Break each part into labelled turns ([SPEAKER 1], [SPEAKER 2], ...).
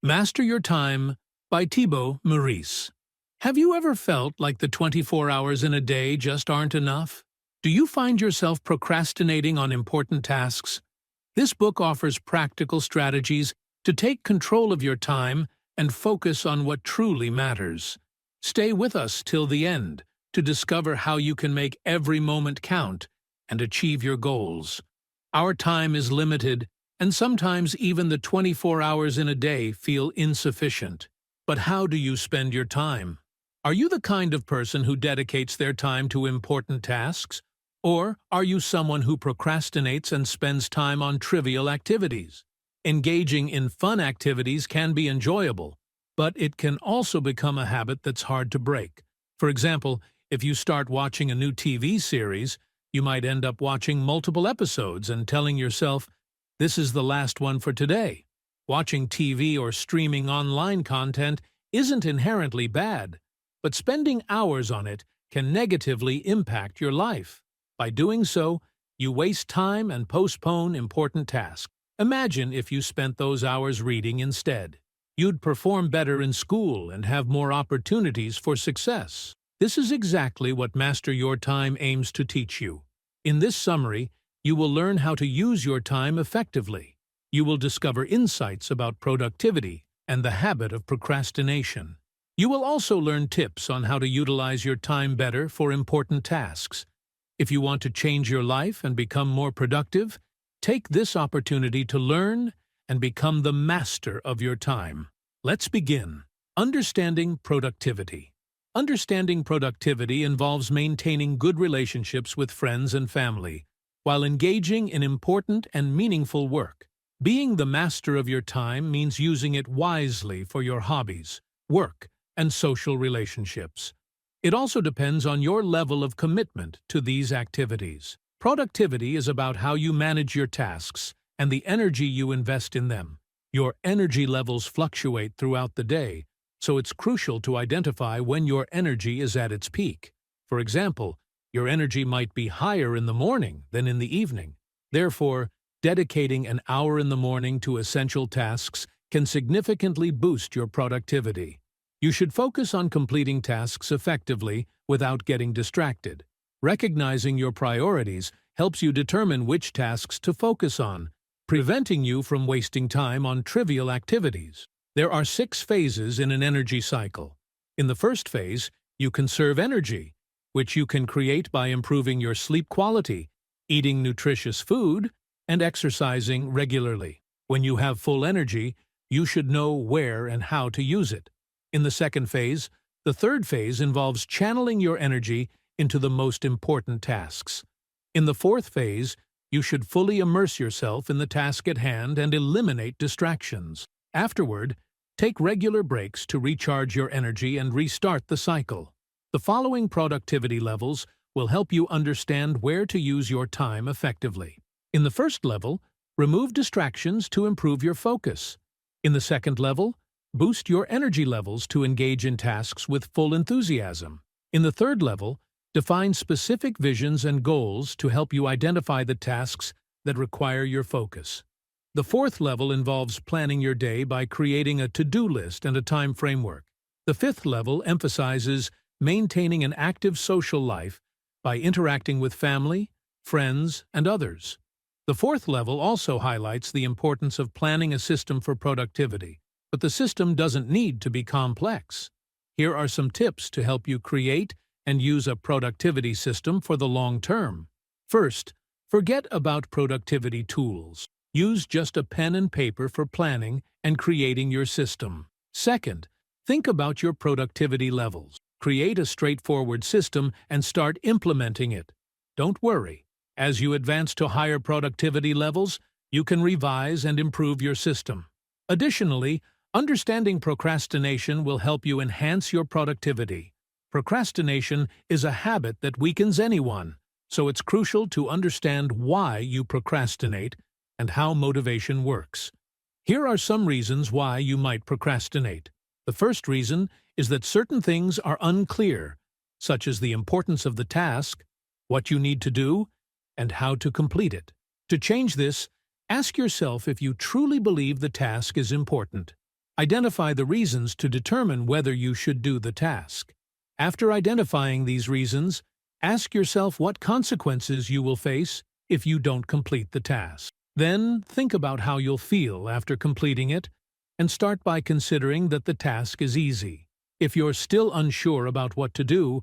[SPEAKER 1] Master Your Time by Thibaut Meurisse. Have you ever felt like the 24 hours in a day just aren't enough? Do you find yourself procrastinating on important tasks? This book offers practical strategies to take control of your time and focus on what truly matters. Stay with us till the end to discover how you can make every moment count and achieve your goals. Our time is limited, and sometimes even the 24 hours in a day feel insufficient. But how do you spend your time? Are you the kind of person who dedicates their time to important tasks? Or are you someone who procrastinates and spends time on trivial activities? Engaging in fun activities can be enjoyable, but it can also become a habit that's hard to break. For example, if you start watching a new TV series, you might end up watching multiple episodes and telling yourself, "This is the last one for today." Watching TV or streaming online content isn't inherently bad, but spending hours on it can negatively impact your life. By doing so, you waste time and postpone important tasks. Imagine if you spent those hours reading instead. You'd perform better in school and have more opportunities for success. This is exactly what Master Your Time aims to teach you. In this summary, you will learn how to use your time effectively. You will discover insights about productivity and the habit of procrastination. You will also learn tips on how to utilize your time better for important tasks. If you want to change your life and become more productive, take this opportunity to learn and become the master of your time. Let's begin. Understanding productivity. Understanding productivity involves maintaining good relationships with friends and family, while engaging in important and meaningful work. Being the master of your time means using it wisely for your hobbies, work, and social relationships. It also depends on your level of commitment to these activities. Productivity is about how you manage your tasks and the energy you invest in them. Your energy levels fluctuate throughout the day, so it's crucial to identify when your energy is at its peak. For example, your energy might be higher in the morning than in the evening. Therefore, dedicating an hour in the morning to essential tasks can significantly boost your productivity. You should focus on completing tasks effectively without getting distracted. Recognizing your priorities helps you determine which tasks to focus on, preventing you from wasting time on trivial activities. There are 6 phases in an energy cycle. In the first phase, you conserve energy, which you can create by improving your sleep quality, eating nutritious food, and exercising regularly. When you have full energy, you should know where and how to use it. In the second phase, the third phase involves channeling your energy into the most important tasks. In the fourth phase, you should fully immerse yourself in the task at hand and eliminate distractions. Afterward, take regular breaks to recharge your energy and restart the cycle. The following productivity levels will help you understand where to use your time effectively. In the first level, remove distractions to improve your focus. In the second level, boost your energy levels to engage in tasks with full enthusiasm. In the third level, define specific visions and goals to help you identify the tasks that require your focus. The fourth level involves planning your day by creating a to-do list and a time framework. The fifth level emphasizes maintaining an active social life by interacting with family, friends, and others. The fourth level also highlights the importance of planning a system for productivity, but the system doesn't need to be complex. Here are some tips to help you create and use a productivity system for the long term. First, forget about productivity tools. Use just a pen and paper for planning and creating your system. Second, think about your productivity levels. Create a straightforward system and start implementing it. Don't worry. As you advance to higher productivity levels, you can revise and improve your system. Additionally, understanding procrastination will help you enhance your productivity. Procrastination is a habit that weakens anyone, so it's crucial to understand why you procrastinate and how motivation works. Here are some reasons why you might procrastinate. The first reason is that certain things are unclear, such as the importance of the task, what you need to do, and how to complete it. To change this, ask yourself if you truly believe the task is important. Identify the reasons to determine whether you should do the task. After identifying these reasons, ask yourself what consequences you will face if you don't complete the task. Then, think about how you'll feel after completing it, and start by considering that the task is easy. If you're still unsure about what to do,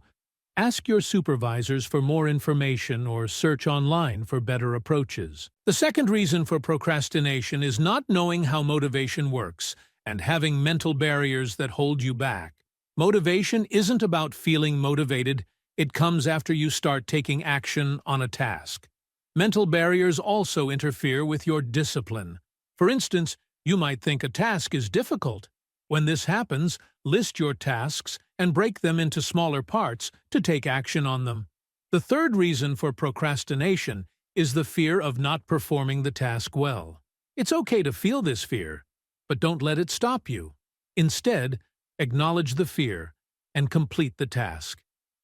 [SPEAKER 1] ask your supervisors for more information or search online for better approaches. The second reason for procrastination is not knowing how motivation works and having mental barriers that hold you back. Motivation isn't about feeling motivated, it comes after you start taking action on a task. Mental barriers also interfere with your discipline. For instance, you might think a task is difficult. When this happens, list your tasks and break them into smaller parts to take action on them. The third reason for procrastination is the fear of not performing the task well. It's okay to feel this fear, but don't let it stop you. Instead, acknowledge the fear and complete the task.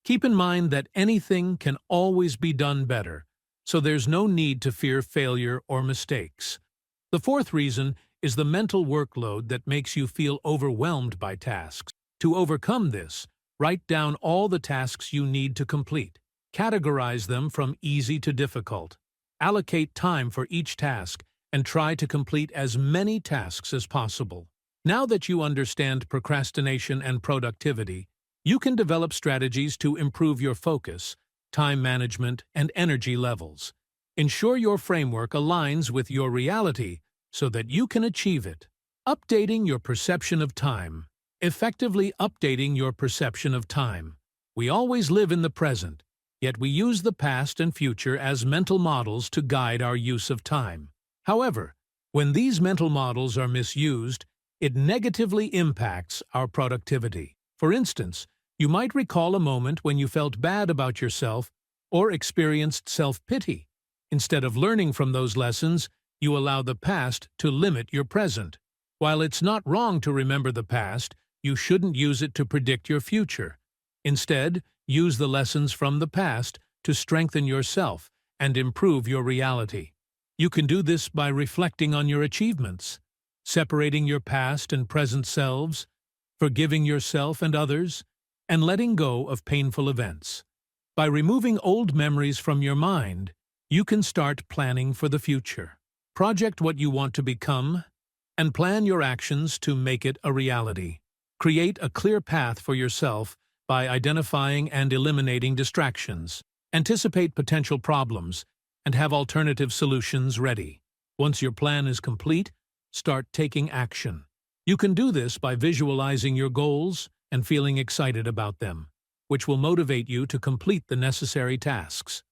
[SPEAKER 1] Keep in mind that anything can always be done better, so there's no need to fear failure or mistakes. The fourth reason is the mental workload that makes you feel overwhelmed by tasks. To overcome this, write down all the tasks you need to complete. Categorize them from easy to difficult. Allocate time for each task and try to complete as many tasks as possible. Now that you understand procrastination and productivity, you can develop strategies to improve your focus, time management, and energy levels. Ensure your framework aligns with your reality so that you can achieve it. Updating your perception of time. Effectively updating your perception of time. We always live in the present, yet we use the past and future as mental models to guide our use of time. However, when these mental models are misused, it negatively impacts our productivity. For instance, you might recall a moment when you felt bad about yourself or experienced self-pity. Instead of learning from those lessons, you allow the past to limit your present. While it's not wrong to remember the past, you shouldn't use it to predict your future. Instead, use the lessons from the past to strengthen yourself and improve your reality. You can do this by reflecting on your achievements, separating your past and present selves, forgiving yourself and others, and letting go of painful events. By removing old memories from your mind, you can start planning for the future. Project what you want to become, and plan your actions to make it a reality. Create a clear path for yourself by identifying and eliminating distractions. Anticipate potential problems and have alternative solutions ready. Once your plan is complete, start taking action. You can do this by visualizing your goals and feeling excited about them, which will motivate you to complete the necessary tasks.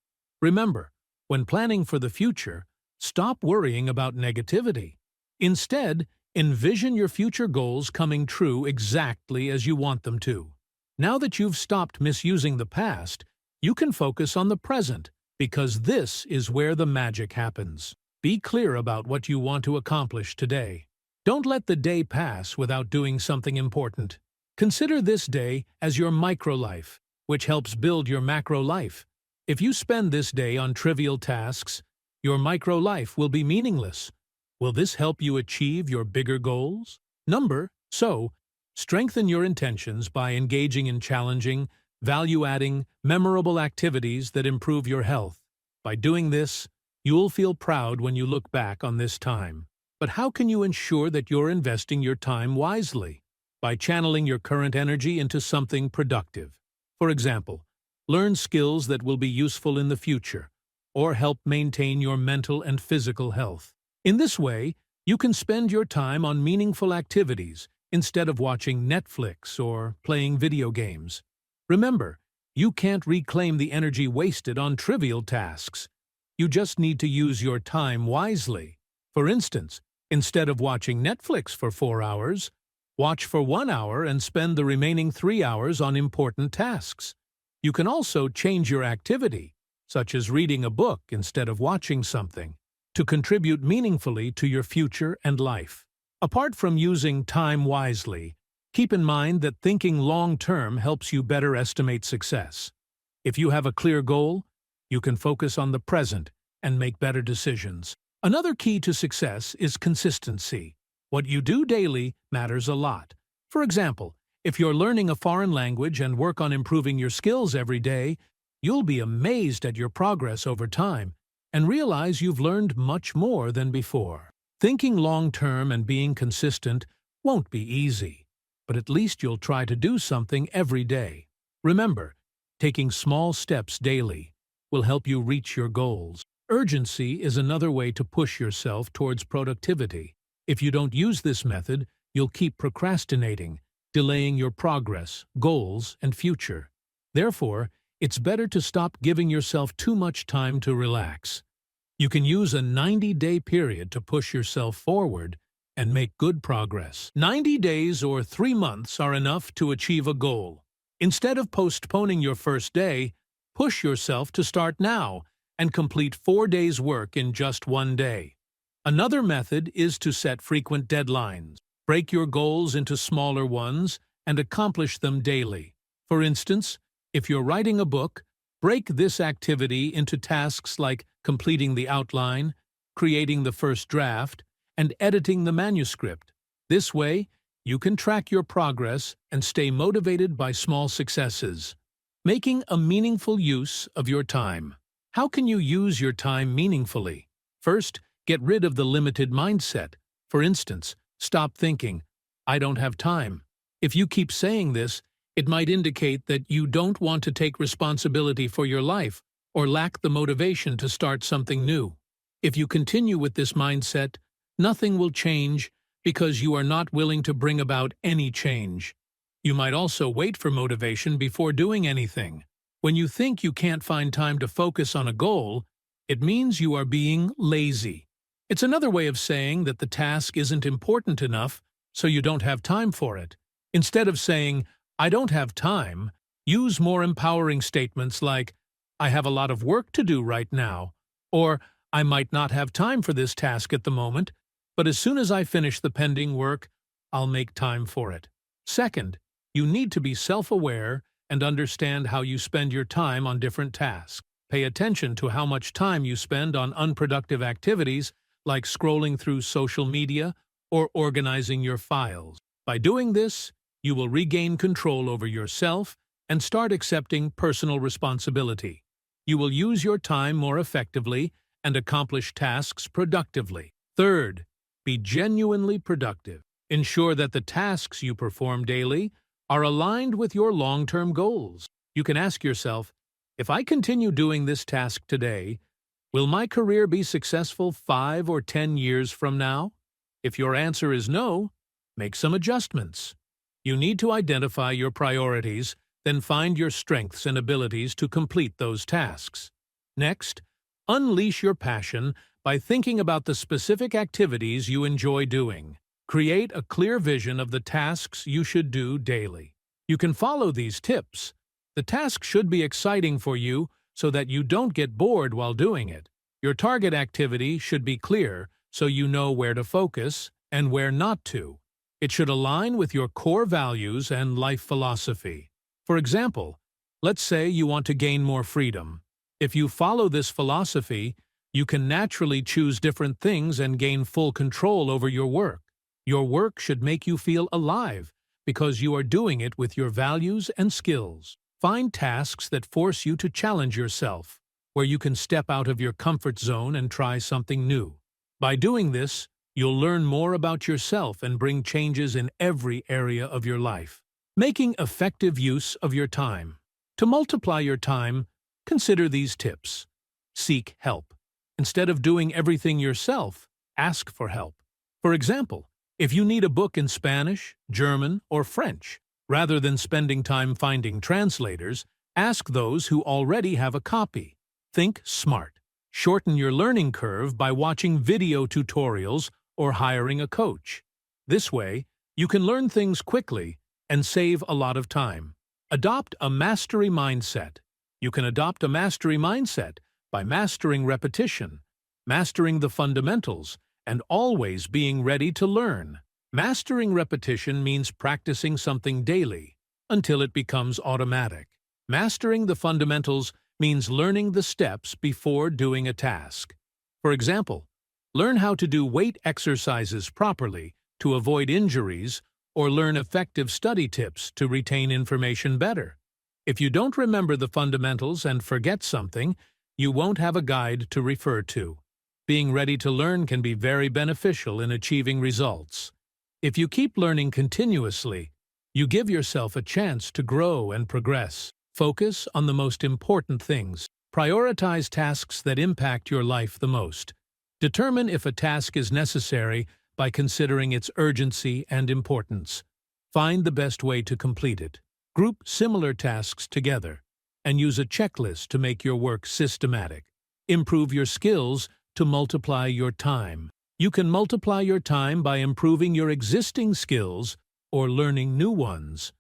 [SPEAKER 1] Remember, when planning for the future, stop worrying about negativity. Instead, envision your future goals coming true exactly as you want them to. Now that you've stopped misusing the past, you can focus on the present, because this is where the magic happens. Be clear about what you want to accomplish today. Don't let the day pass without doing something important. Consider this day as your micro-life, which helps build your macro-life. If you spend this day on trivial tasks, your micro-life will be meaningless. Will this help you achieve your bigger goals? Strengthen your intentions by engaging in challenging, value-adding, memorable activities that improve your health. By doing this, you'll feel proud when you look back on this time. But how can you ensure that you're investing your time wisely? By channeling your current energy into something productive. For example, learn skills that will be useful in the future, or help maintain your mental and physical health. In this way, you can spend your time on meaningful activities instead of watching Netflix or playing video games. Remember, you can't reclaim the energy wasted on trivial tasks. You just need to use your time wisely. For instance, instead of watching Netflix for 4 hours, watch for 1 hour and spend the remaining 3 hours on important tasks. You can also change your activity, such as reading a book instead of watching something, to contribute meaningfully to your future and life. Apart from using time wisely, keep in mind that thinking long-term helps you better estimate success. If you have a clear goal, you can focus on the present and make better decisions. Another key to success is consistency. What you do daily matters a lot. For example, if you're learning a foreign language and work on improving your skills every day, you'll be amazed at your progress over time and realize you've learned much more than before. Thinking long-term and being consistent won't be easy, but at least you'll try to do something every day. Remember, taking small steps daily will help you reach your goals. Urgency is another way to push yourself towards productivity. If you don't use this method, you'll keep procrastinating, delaying your progress, goals, and future. Therefore, it's better to stop giving yourself too much time to relax. You can use a 90-day period to push yourself forward and make good progress. 90 days or 3 months are enough to achieve a goal. Instead of postponing your first day, push yourself to start now and complete 4 days' work in just 1 day. Another method is to set frequent deadlines. Break your goals into smaller ones and accomplish them daily. For instance, if you're writing a book, break this activity into tasks like completing the outline, creating the first draft, and editing the manuscript. This way, you can track your progress and stay motivated by small successes. Making a meaningful use of your time. How can you use your time meaningfully? First, get rid of the limited mindset. For instance, stop thinking, "I don't have time." If you keep saying this, it might indicate that you don't want to take responsibility for your life or lack the motivation to start something new. If you continue with this mindset, nothing will change because you are not willing to bring about any change. You might also wait for motivation before doing anything. When you think you can't find time to focus on a goal, it means you are being lazy. It's another way of saying that the task isn't important enough, so you don't have time for it. Instead of saying, "I don't have time," use more empowering statements like, "I have a lot of work to do right now," or "I might not have time for this task at the moment, but as soon as I finish the pending work, I'll make time for it." Second, you need to be self-aware and understand how you spend your time on different tasks. Pay attention to how much time you spend on unproductive activities like scrolling through social media or organizing your files. By doing this, you will regain control over yourself and start accepting personal responsibility. You will use your time more effectively and accomplish tasks productively. Third, be genuinely productive. Ensure that the tasks you perform daily are aligned with your long-term goals. You can ask yourself, if I continue doing this task today, will my career be successful 5 or 10 years from now? If your answer is no, make some adjustments. You need to identify your priorities, then find your strengths and abilities to complete those tasks. Next, unleash your passion by thinking about the specific activities you enjoy doing. Create a clear vision of the tasks you should do daily. You can follow these tips. The task should be exciting for you so that you don't get bored while doing it. Your target activity should be clear so you know where to focus and where not to. It should align with your core values and life philosophy. For example, let's say you want to gain more freedom. If you follow this philosophy, you can naturally choose different things and gain full control over your work. Your work should make you feel alive because you are doing it with your values and skills. Find tasks that force you to challenge yourself, where you can step out of your comfort zone and try something new. By doing this, you'll learn more about yourself and bring changes in every area of your life. Making effective use of your time. To multiply your time, consider these tips. Seek help. Instead of doing everything yourself, ask for help. For example, if you need a book in Spanish, German, or French, rather than spending time finding translators, ask those who already have a copy. Think smart. Shorten your learning curve by watching video tutorials or hiring a coach. This way, you can learn things quickly and save a lot of time. Adopt a mastery mindset. You can adopt a mastery mindset by mastering repetition, mastering the fundamentals, and always being ready to learn. Mastering repetition means practicing something daily until it becomes automatic. Mastering the fundamentals means learning the steps before doing a task. For example, learn how to do weight exercises properly to avoid injuries, or learn effective study tips to retain information better. If you don't remember the fundamentals and forget something, you won't have a guide to refer to. Being ready to learn can be very beneficial in achieving results. If you keep learning continuously, you give yourself a chance to grow and progress. Focus on the most important things. Prioritize tasks that impact your life the most. Determine if a task is necessary by considering its urgency and importance. Find the best way to complete it. Group similar tasks together and use a checklist to make your work systematic. Improve your skills to multiply your time. You can multiply your time by improving your existing skills or learning new ones.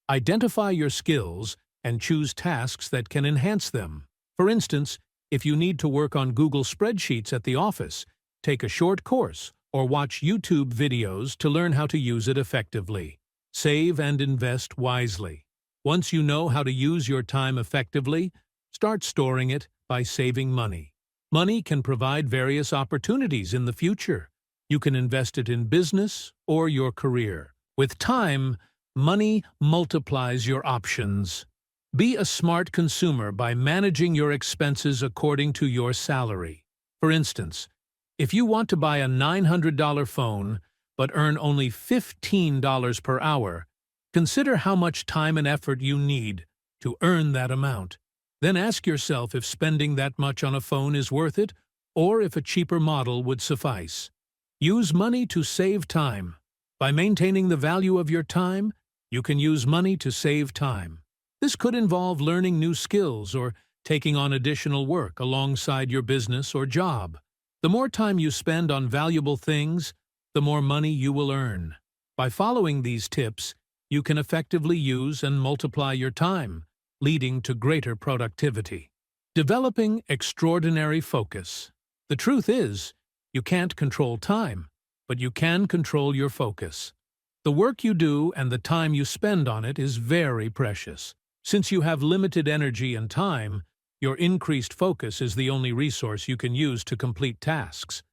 [SPEAKER 1] Identify your skills and choose tasks that can enhance them. For instance, if you need to work on Google Spreadsheets at the office, take a short course or watch YouTube videos to learn how to use it effectively. Save and invest wisely. Once you know how to use your time effectively, start storing it by saving money. Money can provide various opportunities in the future. You can invest it in business or your career. With time, money multiplies your options. Be a smart consumer by managing your expenses according to your salary. For instance, if you want to buy a $900 phone but earn only $15 per hour, consider how much time and effort you need to earn that amount. Then ask yourself if spending that much on a phone is worth it, or if a cheaper model would suffice. Use money to save time. By maintaining the value of your time, you can use money to save time. This could involve learning new skills or taking on additional work alongside your business or job. The more time you spend on valuable things, the more money you will earn. By following these tips, you can effectively use and multiply your time, leading to greater productivity. Developing extraordinary focus. The truth is, you can't control time, but you can control your focus. The work you do and the time you spend on it is very precious. Since you have limited energy and time, your increased focus is the only resource you can use to complete tasks.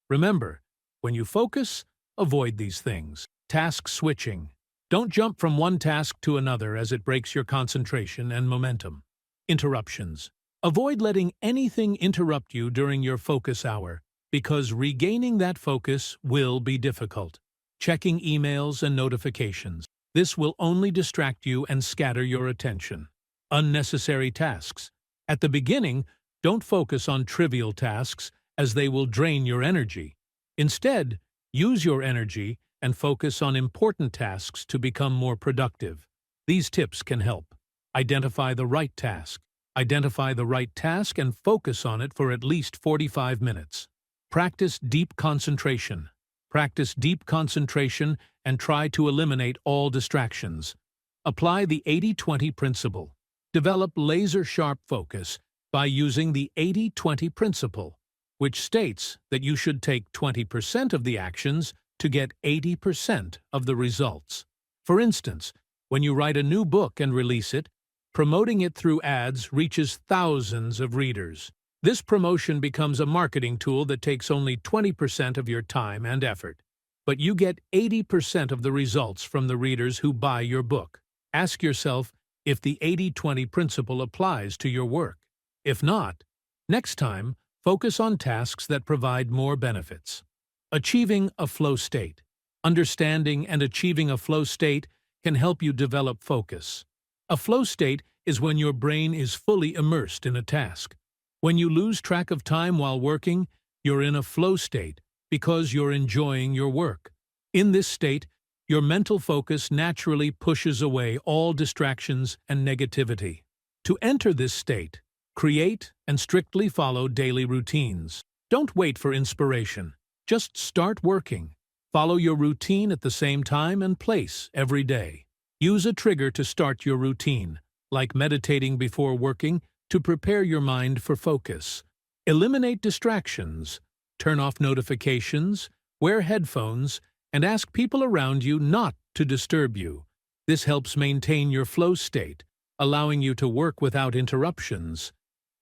[SPEAKER 1] Remember, when you focus, avoid these things. Task switching. Don't jump from one task to another as it breaks your concentration and momentum. Interruptions. Avoid letting anything interrupt you during your focus hour, because regaining that focus will be difficult. Checking emails and notifications. This will only distract you and scatter your attention. Unnecessary tasks. At the beginning, don't focus on trivial tasks, as they will drain your energy. Instead, use your energy and focus on important tasks to become more productive. These tips can help. Identify the right task. Identify the right task and focus on it for at least 45 minutes. Practice deep concentration. Practice deep concentration and try to eliminate all distractions. Apply the 80-20 principle. Develop laser-sharp focus by using the 80-20 principle, which states that you should take 20% of the actions to get 80% of the results. For instance, when you write a new book and release it, promoting it through ads reaches thousands of readers. This promotion becomes a marketing tool that takes only 20% of your time and effort. But you get 80% of the results from the readers who buy your book. Ask yourself if the 80-20 principle applies to your work. If not, next time, focus on tasks that provide more benefits. Achieving a flow state. Understanding and achieving a flow state can help you develop focus. A flow state is when your brain is fully immersed in a task. When you lose track of time while working, you're in a flow state because you're enjoying your work. In this state, your mental focus naturally pushes away all distractions and negativity. To enter this state, create and strictly follow daily routines. Don't wait for inspiration. Just start working. Follow your routine at the same time and place every day. Use a trigger to start your routine, like meditating before working, to prepare your mind for focus. Eliminate distractions. Turn off notifications, wear headphones, and ask people around you not to disturb you. This helps maintain your flow state, allowing you to work without interruptions.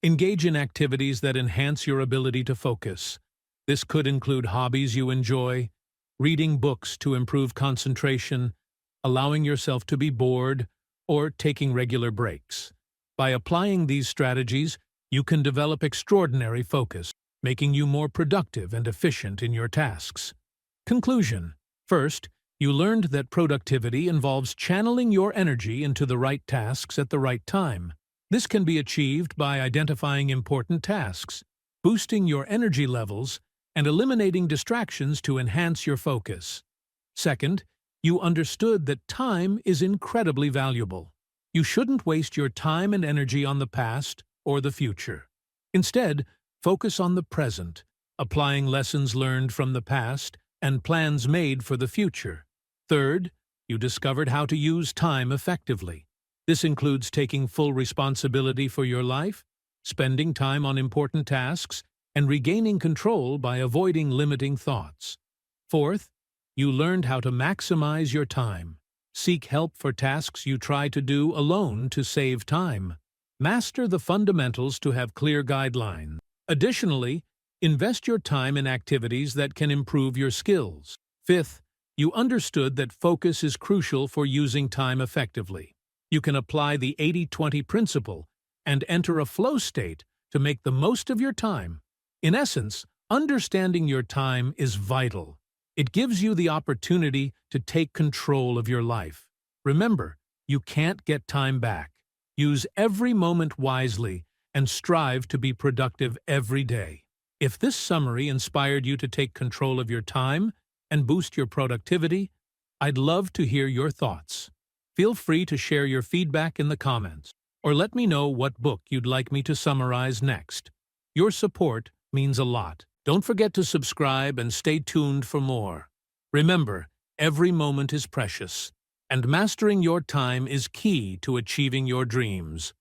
[SPEAKER 1] Engage in activities that enhance your ability to focus. This could include hobbies you enjoy, reading books to improve concentration, allowing yourself to be bored, or taking regular breaks. By applying these strategies, you can develop extraordinary focus, making you more productive and efficient in your tasks. Conclusion. First, you learned that productivity involves channeling your energy into the right tasks at the right time. This can be achieved by identifying important tasks, boosting your energy levels, and eliminating distractions to enhance your focus. Second, you understood that time is incredibly valuable. You shouldn't waste your time and energy on the past or the future. Instead, focus on the present, applying lessons learned from the past and plans made for the future. Third, you discovered how to use time effectively. This includes taking full responsibility for your life, spending time on important tasks, and regaining control by avoiding limiting thoughts. Fourth, you learned how to maximize your time. Seek help for tasks you try to do alone to save time. Master the fundamentals to have clear guidelines. Additionally, invest your time in activities that can improve your skills. Fifth, you understood that focus is crucial for using time effectively. You can apply the 80-20 principle and enter a flow state to make the most of your time. In essence, understanding your time is vital. It gives you the opportunity to take control of your life. Remember, you can't get time back. Use every moment wisely and strive to be productive every day. If this summary inspired you to take control of your time and boost your productivity, I'd love to hear your thoughts. Feel free to share your feedback in the comments, or let me know what book you'd like me to summarize next. Your support means a lot. Don't forget to subscribe and stay tuned for more. Remember, every moment is precious, and mastering your time is key to achieving your dreams.